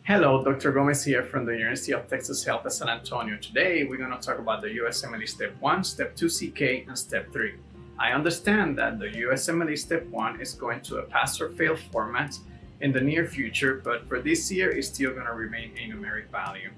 Hello, Dr. Gomez here from the University of Texas Health at San Antonio. Today, we're going to talk about the USMLE Step 1, Step 2 CK, and Step 3. I understand that the USMLE Step 1 is going to a pass or fail format in the near future, but for this year, it's still going to remain a numeric value.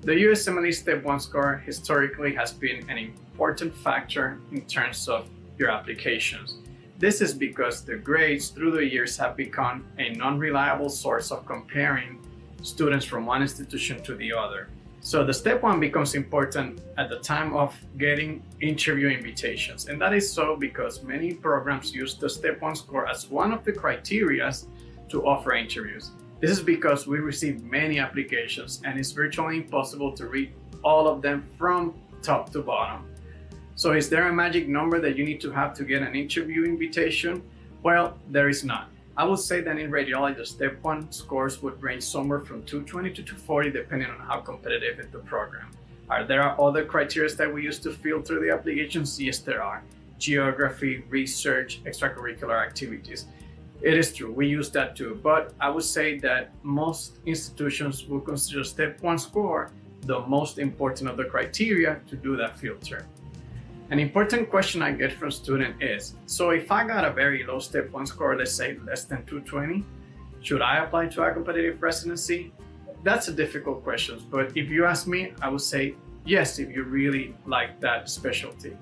The USMLE Step 1 score historically has been an important factor in terms of your applications. This is because the grades through the years have become a non-reliable source of comparing students from one institution to the other. So the step one becomes important at the time of getting interview invitations. And that is so because many programs use the step one score as one of the criteria to offer interviews. This is because we receive many applications and it's virtually impossible to read all of them from top to bottom. So is there a magic number that you need to have to get an interview invitation? Well, there is not. I would say that in radiology, the step one scores would range somewhere from 220 to 240, depending on how competitive is the program. Are there other criteria that we use to filter the applications? Yes, there are. Geography, research, extracurricular activities. It is true, we use that too, but I would say that most institutions will consider step one score the most important of the criteria to do that filter. An important question I get from students is, so if I got a very low step one score, let's say less than 220, should I apply to a competitive residency? That's a difficult question, but if you ask me, I would say yes, if you really like that specialty.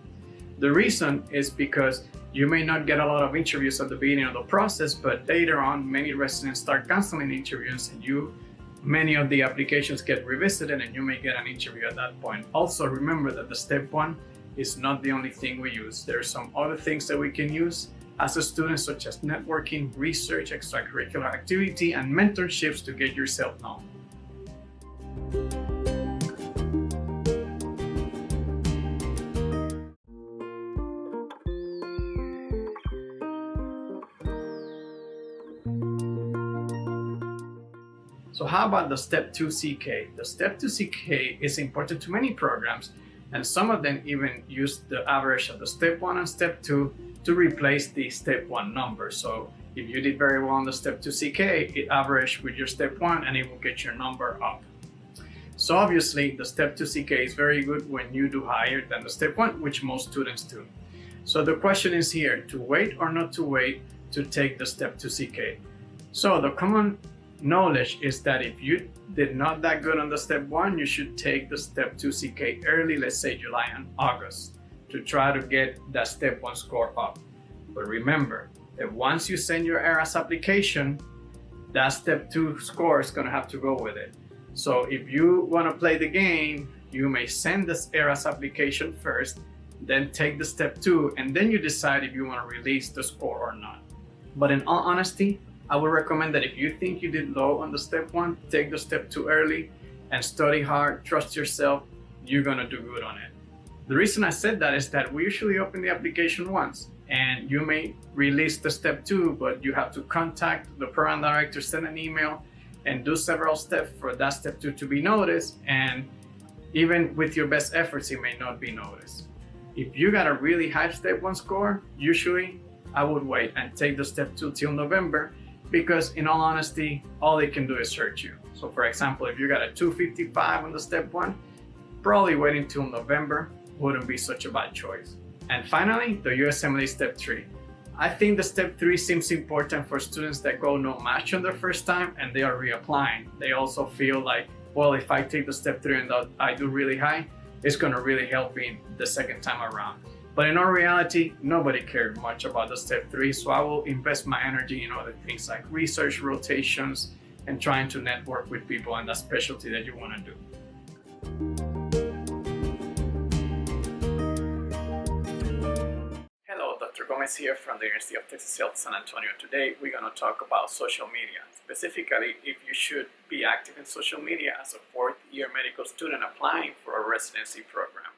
The reason is because you may not get a lot of interviews at the beginning of the process, but later on, many residents start canceling interviews and many of the applications get revisited and you may get an interview at that point. Also, remember that the step one is not the only thing we use. There are some other things that we can use as a student, such as networking, research, extracurricular activity, and mentorships to get yourself known. So how about the Step 2 CK? The Step 2 CK is important to many programs, and some of them even use the average of the Step 1 and Step 2 to replace the Step 1 number. So if you did very well on the Step 2 CK, it averaged with your Step 1 and it will get your number up. So obviously the Step 2 CK is very good when you do higher than the Step 1, which most students do. So the question is here, to wait or not to wait to take the Step 2 CK? So the common knowledge is that if you did not that good on the step one, you should take the step 2 CK early, let's say July and August, to try to get that step one score up. But remember that once you send your ERAS application, that step 2 score is going to have to go with it. So if you want to play the game, you may send this ERAS application first, then take the step 2, and then you decide if you want to release the score or not. But in all honesty, I would recommend that if you think you did low on the step 1, take the step 2 early and study hard, trust yourself, you're gonna do good on it. The reason I said that is that we usually open the application once and you may release the step 2, but you have to contact the program director, send an email, and do several steps for that step 2 to be noticed, and even with your best efforts, it may not be noticed. If you got a really high step 1 score, usually I would wait and take the step 2 till November, because in all honesty, all it can do is hurt you. So for example, if you got a 255 on the step 1, probably waiting till November wouldn't be such a bad choice. And finally, the USMLE Step 3. I think the Step 3 seems important for students that go no match on their first time and they are reapplying. They also feel like, well, if I take the Step 3 and I do really high, it's gonna really help me the second time around. But in all reality, nobody cared much about the step 3, so I will invest my energy in other things like research, rotations, and trying to network with people in that specialty that you want to do. Hello, Dr. Gomez here from the University of Texas Health San Antonio. Today, we're going to talk about social media, specifically if you should be active in social media as a fourth-year medical student applying for a residency program.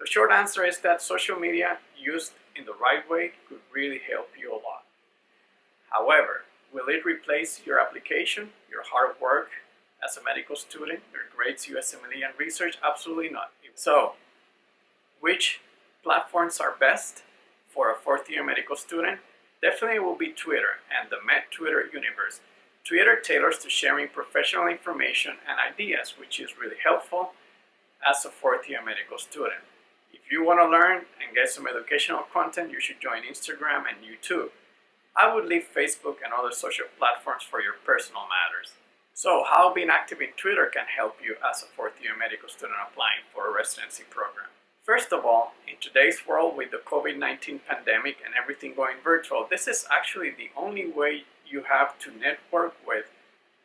The short answer is that social media used in the right way could really help you a lot. However, will it replace your application, your hard work as a medical student, your grades, USMLE, and research? Absolutely not. So, which platforms are best for a fourth-year medical student? Definitely will be Twitter and the Med Twitter universe. Twitter tailors to sharing professional information and ideas, which is really helpful as a fourth-year medical student. If you want to learn and get some educational content, you should join Instagram and YouTube. I would leave Facebook and other social platforms for your personal matters. So how being active in Twitter can help you as a fourth-year medical student applying for a residency program. First of all, in today's world with the COVID-19 pandemic and everything going virtual, this is actually the only way you have to network with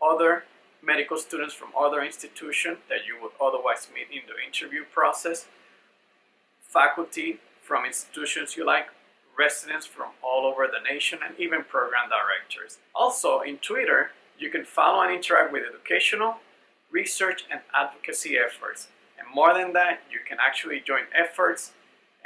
other medical students from other institutions that you would otherwise meet in the interview process, faculty from institutions you like, residents from all over the nation, and even program directors. Also, in Twitter, you can follow and interact with educational, research, and advocacy efforts. And more than that, you can actually join efforts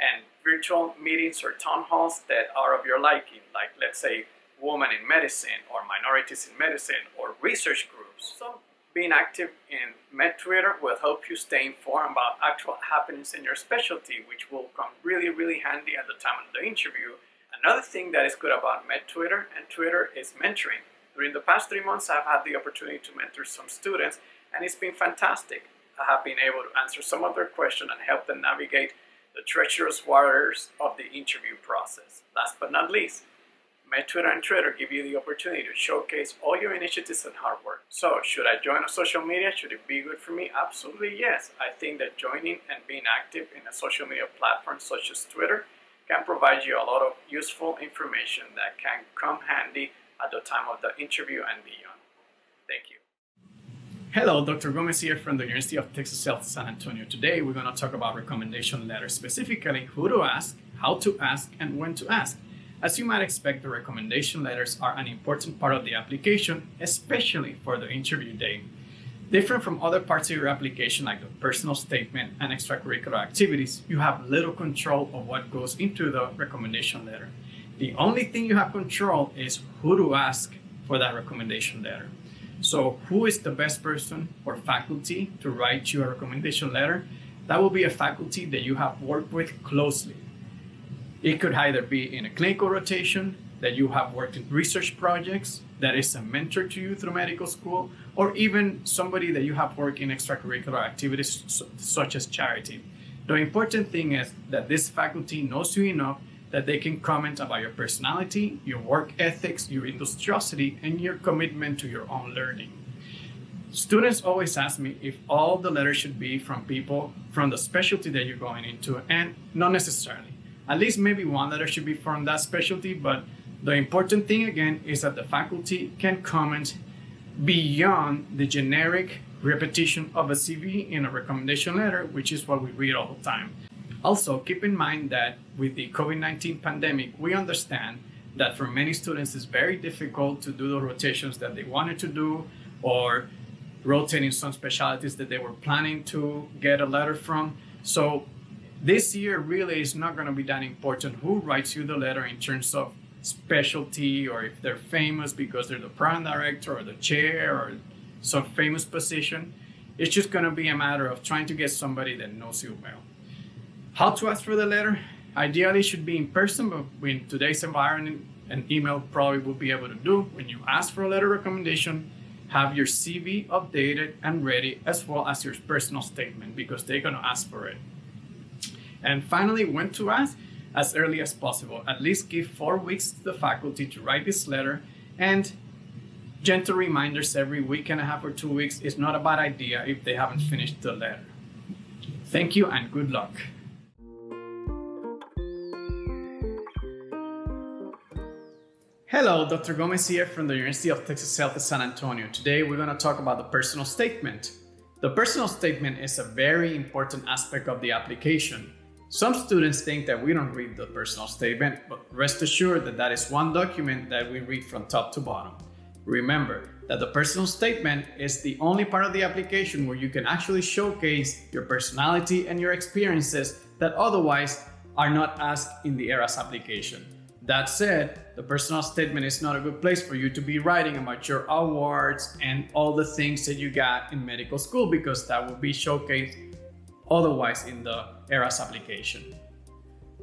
and virtual meetings or town halls that are of your liking, like let's say women in medicine or minorities in medicine or research groups. So being active in MedTwitter will help you stay informed about actual happenings in your specialty, which will come really, really handy at the time of the interview. Another thing that is good about MedTwitter and Twitter is mentoring. During the past 3 months, I've had the opportunity to mentor some students, and it's been fantastic. I have been able to answer some of their questions and help them navigate the treacherous waters of the interview process. Last but not least, MedTwitter and Twitter give you the opportunity to showcase all your initiatives and hard work. So, should I join a social media? Should it be good for me? Absolutely yes. I think that joining and being active in a social media platform such as Twitter can provide you a lot of useful information that can come handy at the time of the interview and beyond. Thank you. Hello, Dr. Gomez here from the University of Texas South San Antonio. Today, we're going to talk about recommendation letters, specifically who to ask, how to ask, and when to ask. As you might expect, the recommendation letters are an important part of the application, especially for the interview day. Different from other parts of your application, like the personal statement and extracurricular activities, you have little control of what goes into the recommendation letter. The only thing you have control is who to ask for that recommendation letter. So who is the best person or faculty to write you a recommendation letter? That will be a faculty that you have worked with closely. It could either be in a clinical rotation, that you have worked in research projects, that is a mentor to you through medical school, or even somebody that you have worked in extracurricular activities such as charity. The important thing is that this faculty knows you enough that they can comment about your personality, your work ethics, your industriosity, and your commitment to your own learning. Students always ask me if all the letters should be from people from the specialty that you're going into, and not necessarily. At least maybe one letter should be from that specialty, but the important thing again is that the faculty can comment beyond the generic repetition of a CV in a recommendation letter, which is what we read all the time. Also, keep in mind that with the COVID-19 pandemic, we understand that for many students it's very difficult to do the rotations that they wanted to do, or rotating some specialties that they were planning to get a letter from. So this year really is not going to be that important who writes you the letter in terms of specialty, or if they're famous because they're the program director or the chair or some famous position. It's just going to be a matter of trying to get somebody that knows you well. How to ask for the letter? Ideally, it should be in person, but in today's environment, an email probably will be able to do. When you ask for a letter recommendation, have your CV updated and ready, as well as your personal statement, because they're going to ask for it. And finally, when to ask? As early as possible. At least give 4 weeks to the faculty to write this letter, and gentle reminders every week and a half or 2 weeks is not a bad idea if they haven't finished the letter. Thank you and good luck. Hello, Dr. Gomez here from the University of Texas South San Antonio. Today we're going to talk about the personal statement. The personal statement is a very important aspect of the application. Some students think that we don't read the personal statement, but rest assured that that is one document that we read from top to bottom. Remember that the personal statement is the only part of the application where you can actually showcase your personality and your experiences that otherwise are not asked in the ERAS application. That said, the personal statement is not a good place for you to be writing about your awards and all the things that you got in medical school, because that will be showcased otherwise in the ERAS application.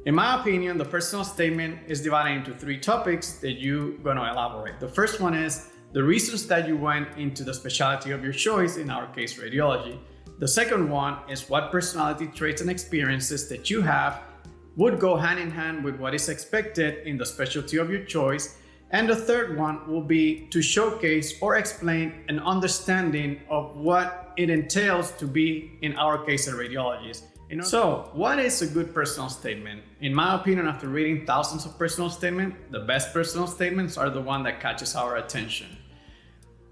In my opinion, the personal statement is divided into 3 topics that you're going to elaborate. The first one is the reasons that you went into the specialty of your choice, in our case, radiology. The second one is what personality traits and experiences that you have would go hand in hand with what is expected in the specialty of your choice. And the third one will be to showcase or explain an understanding of what it entails to be, in our case, a radiologist. So, what is a good personal statement? In my opinion, after reading thousands of personal statements, the best personal statements are the one that catches our attention.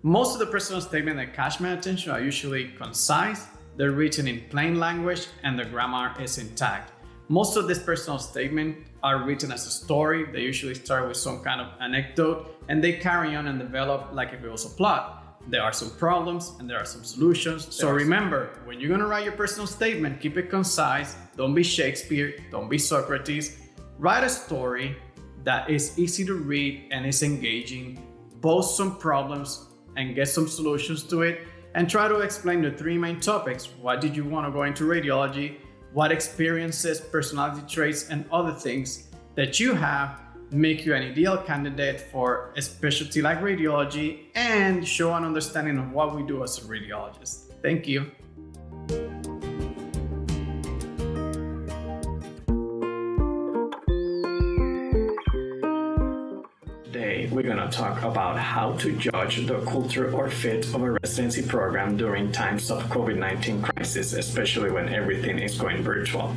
Most of the personal statements that catch my attention are usually concise, they're written in plain language, and the grammar is intact. Most of these personal statements are written as a story. They usually start with some kind of anecdote, and they carry on and develop like if it was a plot. There are some problems and there are some solutions. So remember, when you're gonna write your personal statement, keep it concise. Don't be Shakespeare, don't be Socrates. Write a story that is easy to read and is engaging. Post some problems and get some solutions to it. And try to explain the three main topics. Why did you want to go into radiology? What experiences, personality traits, and other things that you have make you an ideal candidate for a specialty like radiology, and show an understanding of what we do as a radiologist. Thank you. Today, we're going to talk about how to judge the culture or fit of a residency program during times of COVID-19 crisis, especially when everything is going virtual.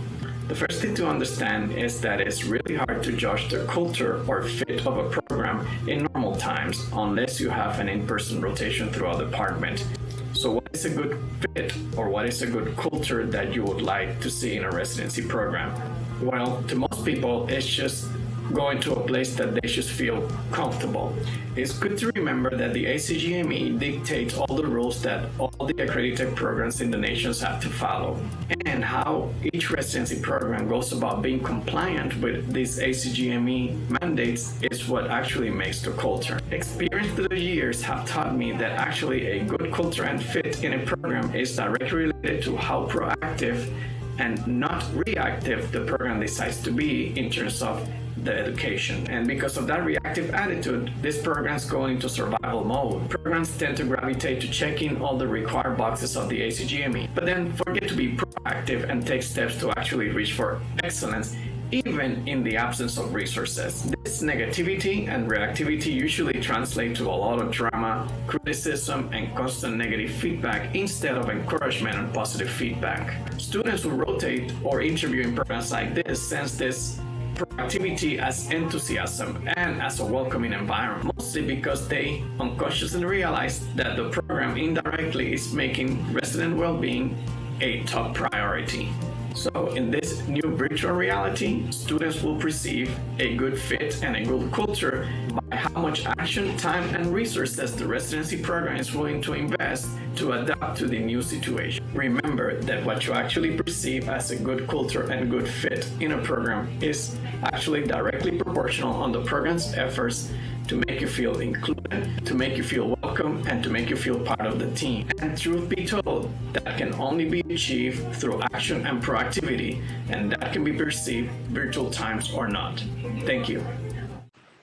The first thing to understand is that it's really hard to judge the culture or fit of a program in normal times unless you have an in-person rotation throughout the department. So what is a good fit, or what is a good culture that you would like to see in a residency program? Well, to most people, it's just going to a place that they just feel comfortable. It's good to remember that the ACGME dictates all the rules that all the accredited programs in the nations have to follow, and how each residency program goes about being compliant with these ACGME mandates is what actually makes the culture. Experience through the years have taught me that actually a good culture and fit in a program is directly related to how proactive and not reactive the program decides to be in terms of the education. And because of that reactive attitude, these programs go into survival mode. Programs tend to gravitate to checking all the required boxes of the ACGME, but then forget to be proactive and take steps to actually reach for excellence, even in the absence of resources. This negativity and reactivity usually translate to a lot of drama, criticism, and constant negative feedback instead of encouragement and positive feedback. Students who rotate or interview in programs like this sense this proactivity as enthusiasm and as a welcoming environment, mostly because they unconsciously realize that the program indirectly is making resident well-being a top priority. So in this new virtual reality, students will perceive a good fit and a good culture by how much action, time, and resources the residency program is willing to invest to adapt to the new situation. Remember that what you actually perceive as a good culture and good fit in a program is actually directly proportional on the program's efforts to make you feel included, to make you feel welcome, and to make you feel part of the team. And truth be told, that can only be achieved through action and proactivity, and that can be perceived virtual times or not. Thank you.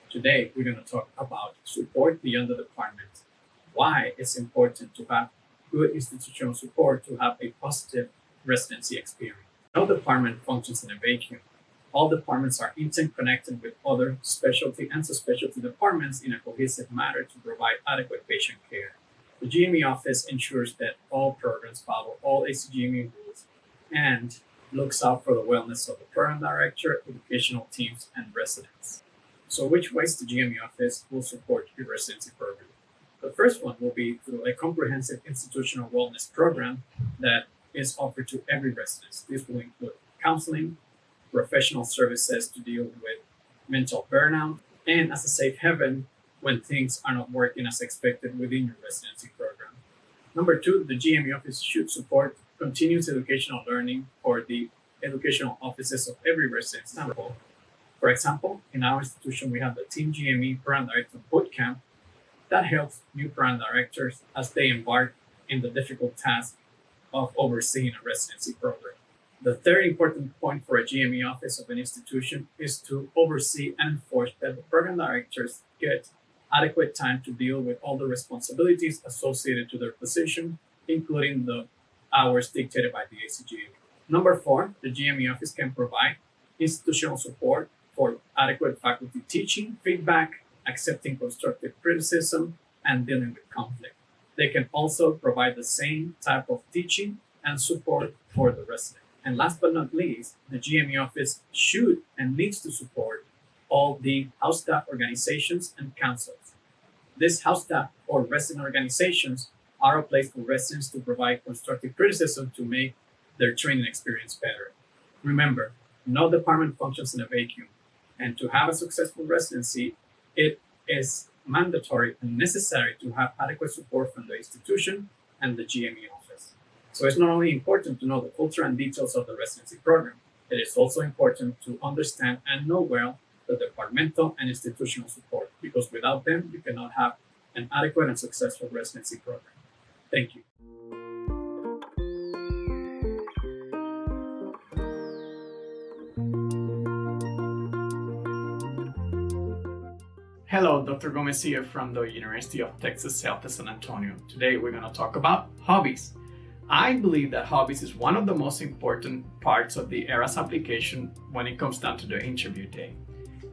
Today, we're going to talk about support beyond the department. Why it's important to have good institutional support to have a positive residency experience. No department functions in a vacuum. All departments are interconnected with other specialty and subspecialty departments in a cohesive manner to provide adequate patient care. The GME office ensures that all programs follow all ACGME rules and looks out for the wellness of the program director, educational teams, and residents. So which ways the GME office will support your residency program? The first one will be through a comprehensive institutional wellness program that is offered to every resident. This will include counseling, professional services to deal with mental burnout, and as a safe haven when things are not working as expected within your residency program. Number two, the GME office should support continuous educational learning for the educational offices of every residence sample. For example, in our institution, we have the Team GME Program Director Bootcamp that helps new program directors as they embark in the difficult task of overseeing a residency program. The third important point for a GME office of an institution is to oversee and enforce that the program directors get adequate time to deal with all the responsibilities associated to their position, including the hours dictated by the ACGA. Number 4, the GME office can provide institutional support for adequate faculty teaching, feedback, accepting constructive criticism, and dealing with conflict. They can also provide the same type of teaching and support for the resident. And last but not least, the GME office should and needs to support all the house staff organizations and councils. These house staff or resident organizations are a place for residents to provide constructive criticism to make their training experience better. Remember, no department functions in a vacuum, and to have a successful residency, it is mandatory and necessary to have adequate support from the institution and the GME office. So it's not only important to know the culture and details of the residency program, it is also important to understand and know well the departmental and institutional support, because without them, you cannot have an adequate and successful residency program. Thank you. Hello, Dr. Gomez here from the University of Texas South at San Antonio. Today we're going to talk about hobbies. I believe that hobbies is one of the most important parts of the ERAS application when it comes down to the interview day.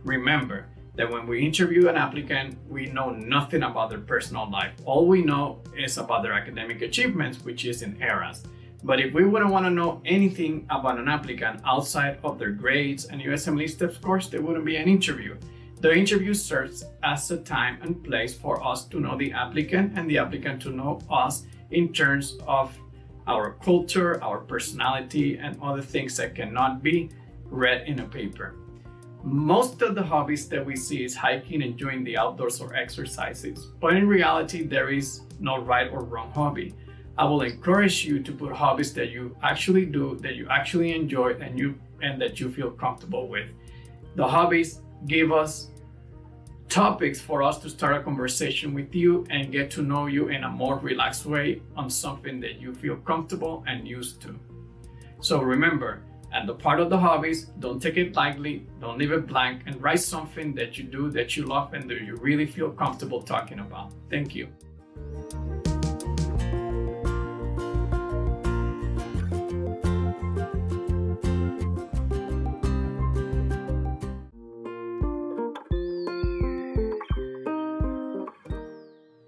Remember that when we interview an applicant, we know nothing about their personal life. All we know is about their academic achievements, which is in ERAS. But if we wouldn't want to know anything about an applicant outside of their grades and USMLE STEP scores, there wouldn't be an interview. The interview serves as a time and place for us to know the applicant and the applicant to know us in terms of our culture, our personality, and other things that cannot be read in a paper. Most of the hobbies that we see is hiking, enjoying the outdoors, or exercises. But in reality, there is no right or wrong hobby. I will encourage you to put hobbies that you actually do, that you actually enjoy, and that you feel comfortable with. The hobbies give us topics for us to start a conversation with you and get to know you in a more relaxed way on something that you feel comfortable and used to. So remember, at the part of the hobbies, don't take it lightly, don't leave it blank, and write something that you do that you love and that you really feel comfortable talking about. Thank you.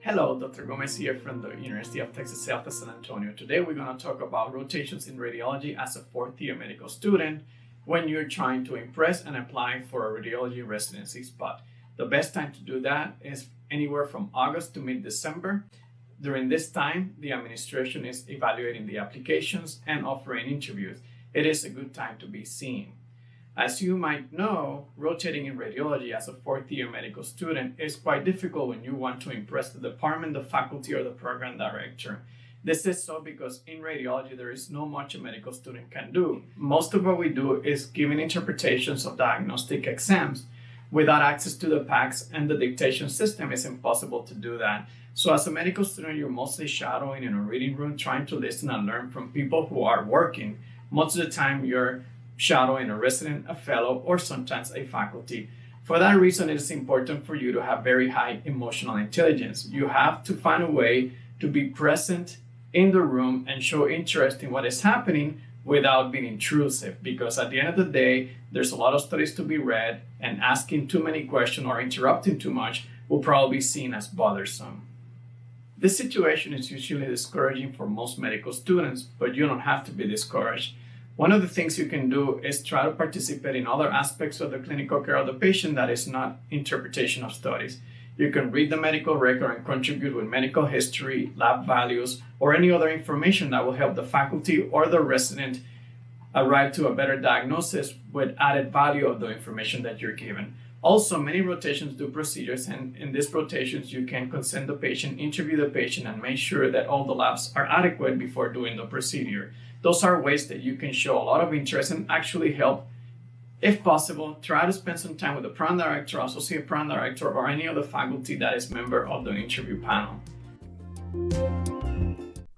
Hello, Dr. Gomez here from the University of Texas South at San Antonio. Today we're going to talk about rotations in radiology as a fourth-year medical student when you're trying to impress and apply for a radiology residency spot. The best time to do that is anywhere from August to mid-December. During this time, the administration is evaluating the applications and offering interviews. It is a good time to be seen. As you might know, rotating in radiology as a fourth-year medical student is quite difficult when you want to impress the department, the faculty, or the program director. This is so because in radiology, there is not much a medical student can do. Most of what we do is giving interpretations of diagnostic exams. Without access to the PACS and the dictation system, it's impossible to do that. So as a medical student, you're mostly shadowing in a reading room, trying to listen and learn from people who are working. Most of the time, you're shadowing a resident, a fellow, or sometimes a faculty. For that reason, it is important for you to have very high emotional intelligence. You have to find a way to be present in the room and show interest in what is happening without being intrusive, because at the end of the day, there's a lot of studies to be read, and asking too many questions or interrupting too much will probably be seen as bothersome. This situation is usually discouraging for most medical students, but you don't have to be discouraged. One of the things you can do is try to participate in other aspects of the clinical care of the patient that is not interpretation of studies. You can read the medical record and contribute with medical history, lab values, or any other information that will help the faculty or the resident arrive to a better diagnosis with added value of the information that you're given. Also, many rotations do procedures, and in these rotations, you can consent the patient, interview the patient, and make sure that all the labs are adequate before doing the procedure. Those are ways that you can show a lot of interest and actually help. If possible, try to spend some time with the program director, associate program director, or any other faculty that is member of the interview panel.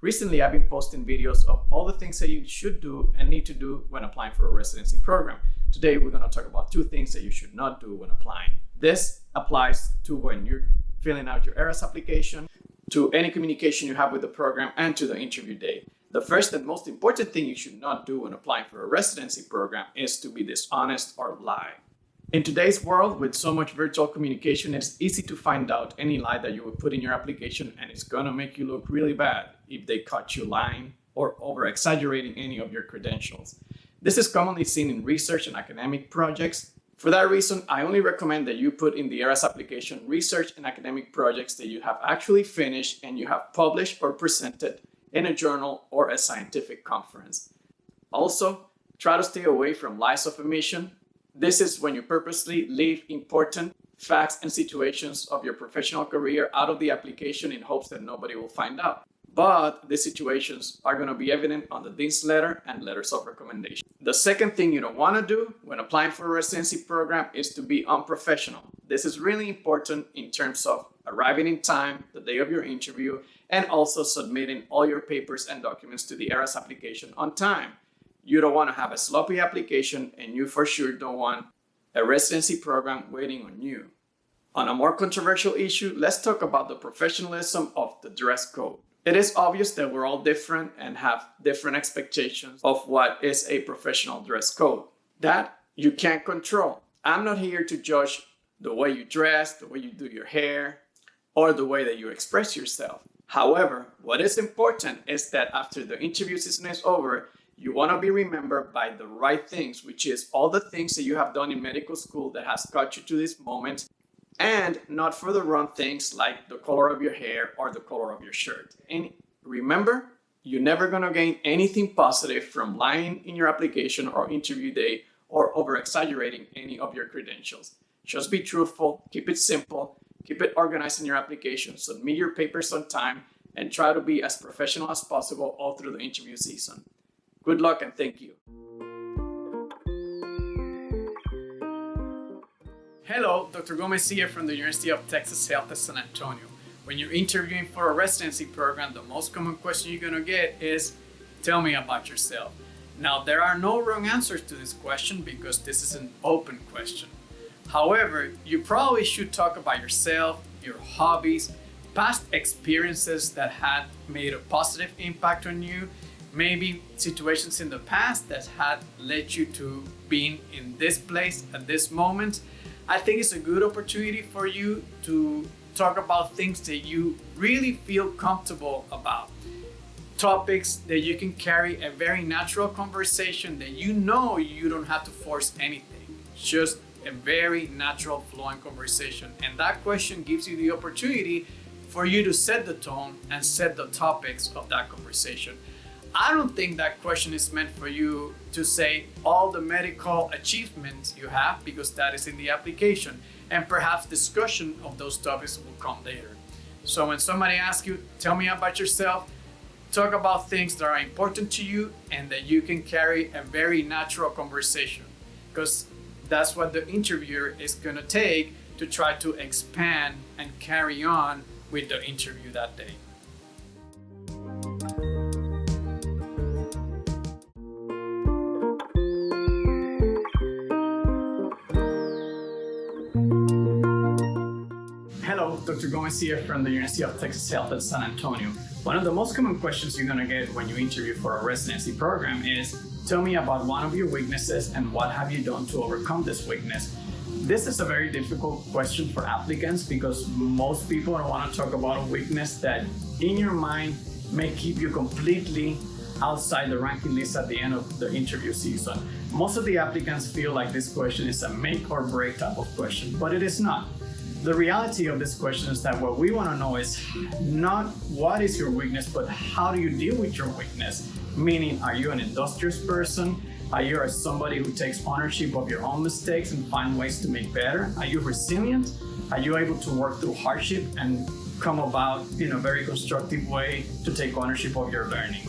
Recently, I've been posting videos of all the things that you should do and need to do when applying for a residency program. Today, we're going to talk about 2 things that you should not do when applying. This applies to when you're filling out your ERAS application, to any communication you have with the program, and to the interview day. The first and most important thing you should not do when applying for a residency program is to be dishonest or lie. In today's world, with so much virtual communication, it's easy to find out any lie that you would put in your application, and it's gonna make you look really bad if they caught you lying or over-exaggerating any of your credentials. This is commonly seen in research and academic projects. For that reason, I only recommend that you put in the ERAS application research and academic projects that you have actually finished and you have published or presented in a journal or a scientific conference. Also, try to stay away from lies of omission. This is when you purposely leave important facts and situations of your professional career out of the application in hopes that nobody will find out. But these situations are going to be evident on the dean's letter and letters of recommendation. The second thing you don't want to do when applying for a residency program is to be unprofessional. This is really important in terms of arriving in time, the day of your interview, and also submitting all your papers and documents to the ERAS application on time. You don't want to have a sloppy application, and you for sure don't want a residency program waiting on you. On a more controversial issue, let's talk about the professionalism of the dress code. It is obvious that we're all different and have different expectations of what is a professional dress code. That you can't control. I'm not here to judge the way you dress, the way you do your hair, or the way that you express yourself. However, what is important is that after the interview season is over, you want to be remembered by the right things, which is all the things that you have done in medical school that has got you to this moment, and not for the wrong things like the color of your hair or the color of your shirt. And remember, you're never going to gain anything positive from lying in your application or interview day or over-exaggerating any of your credentials. Just be truthful, keep it simple, keep it organized in your application, submit your papers on time, and try to be as professional as possible all through the interview season. Good luck and thank you. Hello, Dr. Gomez here from the University of Texas Health at San Antonio. When you're interviewing for a residency program, the most common question you're going to get is, tell me about yourself. Now, there are no wrong answers to this question because this is an open question. However, you probably should talk about yourself, your hobbies, past experiences that had made a positive impact on you, maybe situations in the past that had led you to being in this place at this moment. I think it's a good opportunity for you to talk about things that you really feel comfortable about. Topics that you can carry a very natural conversation that you know you don't have to force anything. Just a very natural flowing conversation. And that question gives you the opportunity for you to set the tone and set the topics of that conversation. I don't think that question is meant for you to say all the medical achievements you have, because that is in the application, and perhaps discussion of those topics will come later. So when somebody asks you, tell me about yourself, talk about things that are important to you and that you can carry a very natural conversation, because that's what the interviewer is going to take to try to expand and carry on with the interview that day. Hello, Dr. Gomez here from the University of Texas Health at San Antonio. One of the most common questions you're going to get when you interview for a residency program is, tell me about one of your weaknesses and what have you done to overcome this weakness. This is a very difficult question for applicants because most people don't want to talk about a weakness that in your mind may keep you completely outside the ranking list at the end of the interview season. Most of the applicants feel like this question is a make or break type of question, but it is not. The reality of this question is that what we want to know is not what is your weakness, but how do you deal with your weakness? Meaning, are you an industrious person? Are you somebody who takes ownership of your own mistakes and find ways to make better? Are you resilient? Are you able to work through hardship and come about in a very constructive way to take ownership of your learning?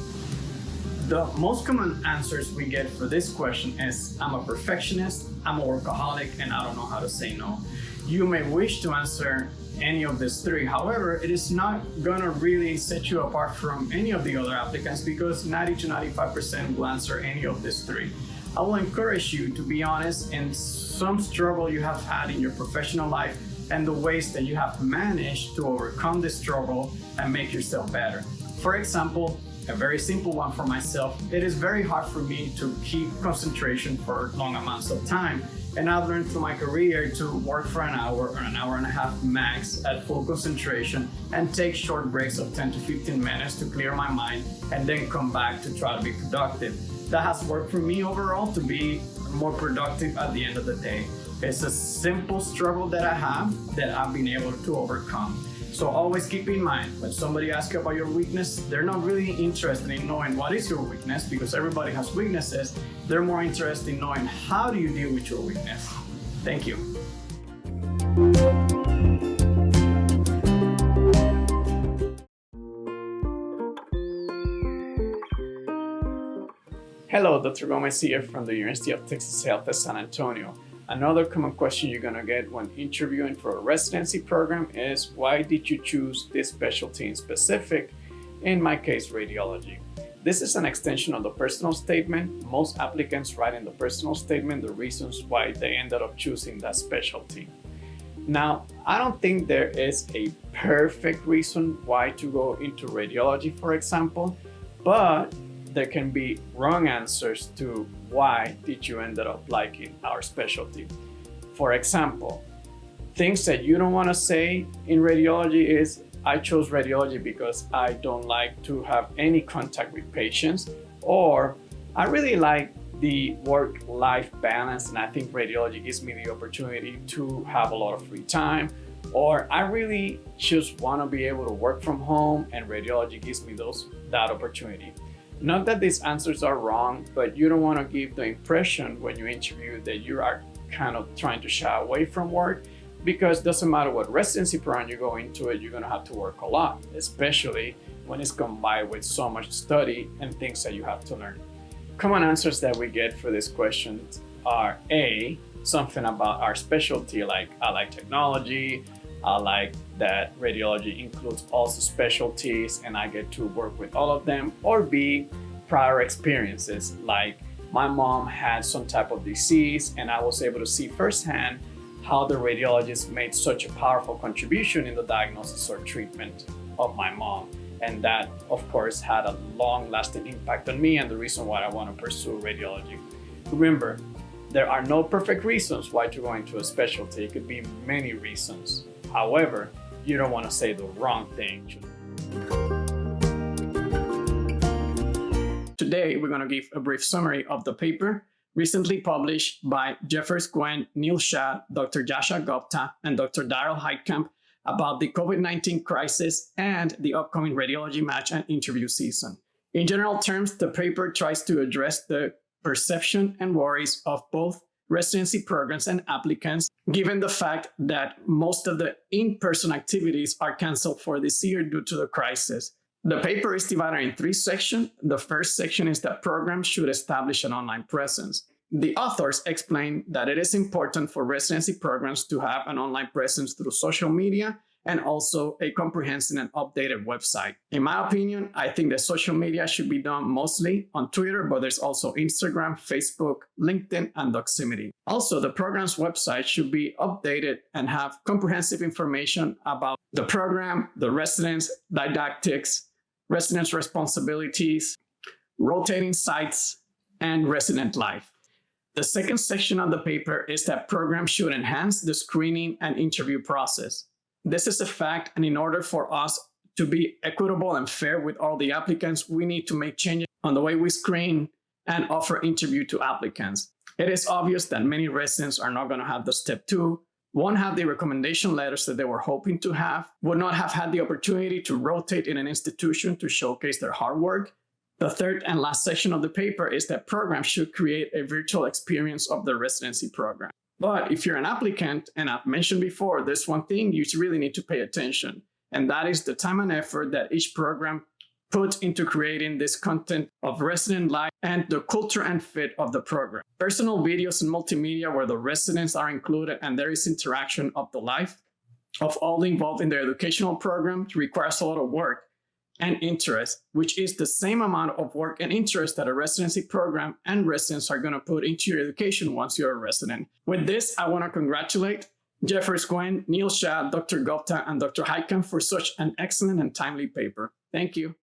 The most common answers we get for this question is, I'm a perfectionist, I'm a workaholic, and I don't know how to say no. You may wish to answer any of these three. However, it is not gonna really set you apart from any of the other applicants because 90 to 95% will answer any of these three. I will encourage you to be honest in some struggle you have had in your professional life and the ways that you have managed to overcome this struggle and make yourself better. For example, a very simple one for myself, it is very hard for me to keep concentration for long amounts of time. And I've learned through my career to work for an hour or an hour and a half max at full concentration and take short breaks of 10 to 15 minutes to clear my mind and then come back to try to be productive. That has worked for me overall to be more productive at the end of the day. It's a simple struggle that I have that I've been able to overcome. So always keep in mind, when somebody asks you about your weakness, they're not really interested in knowing what is your weakness, because everybody has weaknesses. They're more interested in knowing how do you deal with your weakness. Thank you. Hello, Dr. Gomez here from the University of Texas Health at San Antonio. Another common question you're going to get when interviewing for a residency program is, why did you choose this specialty in specific? In my case, radiology. This is an extension of the personal statement. Most applicants write in the personal statement the reasons why they ended up choosing that specialty. Now, I don't think there is a perfect reason why to go into radiology, for example, but there can be wrong answers to why did you end up liking our specialty. For example, things that you don't want to say in radiology is, I chose radiology because I don't like to have any contact with patients, or I really like the work-life balance and I think radiology gives me the opportunity to have a lot of free time, or I really just want to be able to work from home and radiology gives me that opportunity. Not that these answers are wrong, but you don't want to give the impression when you interview that you are kind of trying to shy away from work, because it doesn't matter what residency program you go into it, you're going to have to work a lot, especially when it's combined with so much study and things that you have to learn. Common answers that we get for these questions are A, something about our specialty, like I like technology, I like that radiology includes also specialties and I get to work with all of them. Or B, prior experiences, like my mom had some type of disease and I was able to see firsthand how the radiologist made such a powerful contribution in the diagnosis or treatment of my mom. And that, of course, had a long-lasting impact on me and the reason why I want to pursue radiology. Remember, there are no perfect reasons why to go into a specialty. It could be many reasons. However, you don't want to say the wrong thing. Today, we're going to give a brief summary of the paper recently published by Jeffers Gwen, Neil Shah, Dr. Jasha Gupta, and Dr. Daryl Heitkamp about the COVID-19 crisis and the upcoming radiology match and interview season. In general terms, the paper tries to address the perception and worries of both residency programs and applicants, given the fact that most of the in-person activities are canceled for this year due to the crisis. The paper is divided in 3 sections. The first section is that programs should establish an online presence. The authors explain that it is important for residency programs to have an online presence through social media and also a comprehensive and updated website. In my opinion, I think that social media should be done mostly on Twitter, but there's also Instagram, Facebook, LinkedIn, and Doximity. Also, the program's website should be updated and have comprehensive information about the program, the residents, didactics, residents' responsibilities, rotating sites, and resident life. The second section of the paper is that programs should enhance the screening and interview process. This is a fact, and in order for us to be equitable and fair with all the applicants, we need to make changes on the way we screen and offer interview to applicants. It is obvious that many residents are not going to have the step 2, won't have the recommendation letters that they were hoping to have, would not have had the opportunity to rotate in an institution to showcase their hard work. The third and last section of the paper is that programs should create a virtual experience of the residency program. But if you're an applicant, and I've mentioned before, there's one thing you really need to pay attention, and that is the time and effort that each program puts into creating this content of resident life and the culture and fit of the program. Personal videos and multimedia where the residents are included and there is interaction of the life of all involved in the educational program requires a lot of work and interest, which is the same amount of work and interest that a residency program and residents are going to put into your education once you're a resident. With this, I want to congratulate Jeffers Gwen, Neil Shah, Dr. Gupta, and Dr. Haikam for such an excellent and timely paper. Thank you.